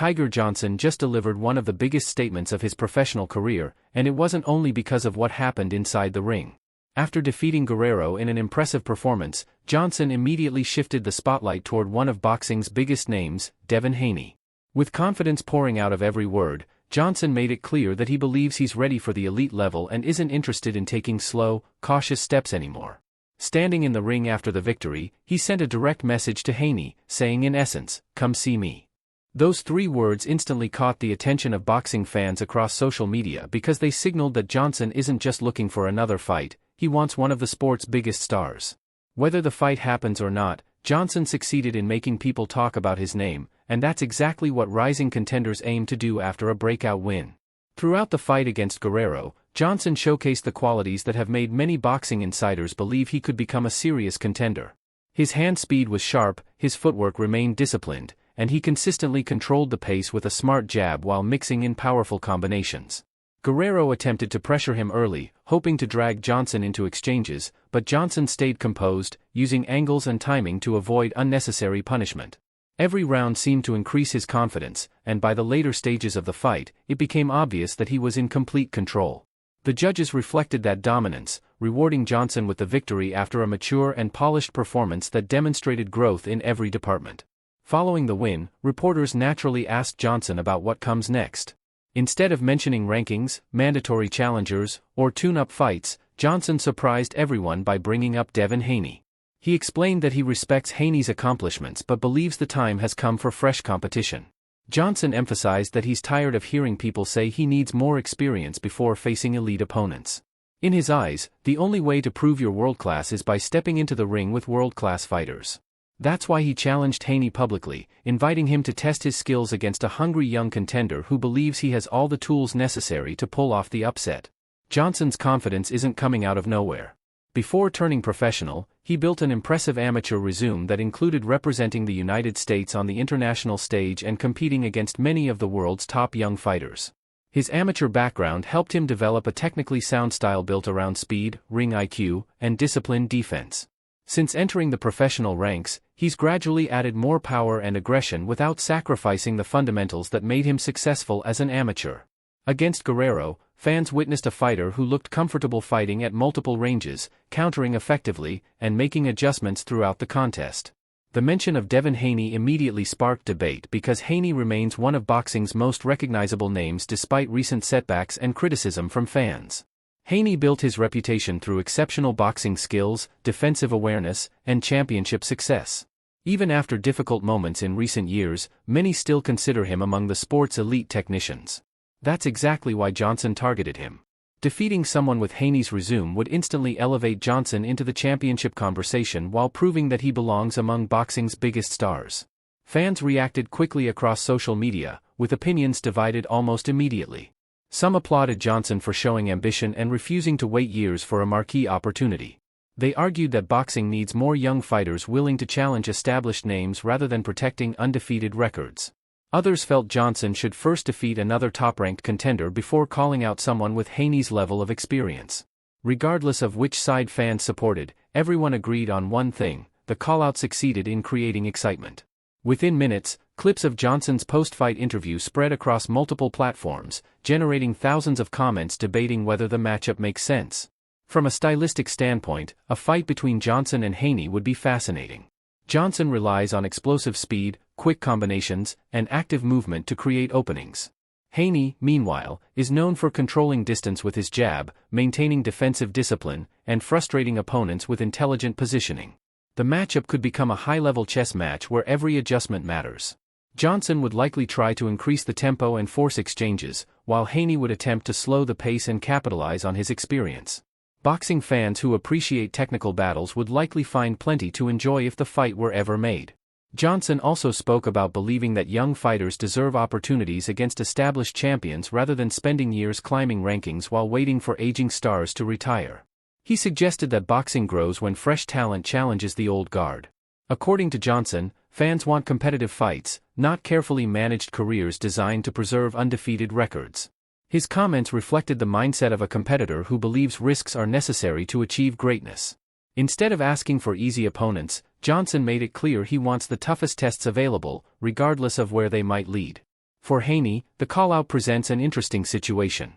Tiger Johnson just delivered one of the biggest statements of his professional career, and it wasn't only because of what happened inside the ring. After defeating Guerrero in an impressive performance, Johnson immediately shifted the spotlight toward one of boxing's biggest names, Devin Haney. With confidence pouring out of every word, Johnson made it clear that he believes he's ready for the elite level and isn't interested in taking slow, cautious steps anymore. Standing in the ring after the victory, he sent a direct message to Haney, saying in essence, "Come see me." Those 3 words instantly caught the attention of boxing fans across social media because they signaled that Johnson isn't just looking for another fight, he wants one of the sport's biggest stars. Whether the fight happens or not, Johnson succeeded in making people talk about his name, and that's exactly what rising contenders aim to do after a breakout win. Throughout the fight against Guerrero, Johnson showcased the qualities that have made many boxing insiders believe he could become a serious contender. His hand speed was sharp, his footwork remained disciplined, and he consistently controlled the pace with a smart jab while mixing in powerful combinations. Guerrero attempted to pressure him early, hoping to drag Johnson into exchanges, but Johnson stayed composed, using angles and timing to avoid unnecessary punishment. Every round seemed to increase his confidence, and by the later stages of the fight, it became obvious that he was in complete control. The judges reflected that dominance, rewarding Johnson with the victory after a mature and polished performance that demonstrated growth in every department. Following the win, reporters naturally asked Johnson about what comes next. Instead of mentioning rankings, mandatory challengers, or tune-up fights, Johnson surprised everyone by bringing up Devin Haney. He explained that he respects Haney's accomplishments but believes the time has come for fresh competition. Johnson emphasized that he's tired of hearing people say he needs more experience before facing elite opponents. In his eyes, the only way to prove you're world-class is by stepping into the ring with world-class fighters. That's why he challenged Haney publicly, inviting him to test his skills against a hungry young contender who believes he has all the tools necessary to pull off the upset. Johnson's confidence isn't coming out of nowhere. Before turning professional, he built an impressive amateur resume that included representing the United States on the international stage and competing against many of the world's top young fighters. His amateur background helped him develop a technically sound style built around speed, ring IQ, and disciplined defense. Since entering the professional ranks, he's gradually added more power and aggression without sacrificing the fundamentals that made him successful as an amateur. Against Guerrero, fans witnessed a fighter who looked comfortable fighting at multiple ranges, countering effectively, and making adjustments throughout the contest. The mention of Devin Haney immediately sparked debate because Haney remains one of boxing's most recognizable names despite recent setbacks and criticism from fans. Haney built his reputation through exceptional boxing skills, defensive awareness, and championship success. Even after difficult moments in recent years, many still consider him among the sport's elite technicians. That's exactly why Johnson targeted him. Defeating someone with Haney's resume would instantly elevate Johnson into the championship conversation while proving that he belongs among boxing's biggest stars. Fans reacted quickly across social media, with opinions divided almost immediately. Some applauded Johnson for showing ambition and refusing to wait years for a marquee opportunity. They argued that boxing needs more young fighters willing to challenge established names rather than protecting undefeated records. Others felt Johnson should first defeat another top-ranked contender before calling out someone with Haney's level of experience. Regardless of which side fans supported, everyone agreed on one thing: the callout succeeded in creating excitement. Within minutes, clips of Johnson's post-fight interview spread across multiple platforms, generating thousands of comments debating whether the matchup makes sense. From a stylistic standpoint, a fight between Johnson and Haney would be fascinating. Johnson relies on explosive speed, quick combinations, and active movement to create openings. Haney, meanwhile, is known for controlling distance with his jab, maintaining defensive discipline, and frustrating opponents with intelligent positioning. The matchup could become a high-level chess match where every adjustment matters. Johnson would likely try to increase the tempo and force exchanges, while Haney would attempt to slow the pace and capitalize on his experience. Boxing fans who appreciate technical battles would likely find plenty to enjoy if the fight were ever made. Johnson also spoke about believing that young fighters deserve opportunities against established champions rather than spending years climbing rankings while waiting for aging stars to retire. He suggested that boxing grows when fresh talent challenges the old guard. According to Johnson, fans want competitive fights, not carefully managed careers designed to preserve undefeated records. His comments reflected the mindset of a competitor who believes risks are necessary to achieve greatness. Instead of asking for easy opponents, Johnson made it clear he wants the toughest tests available, regardless of where they might lead. For Haney, the callout presents an interesting situation.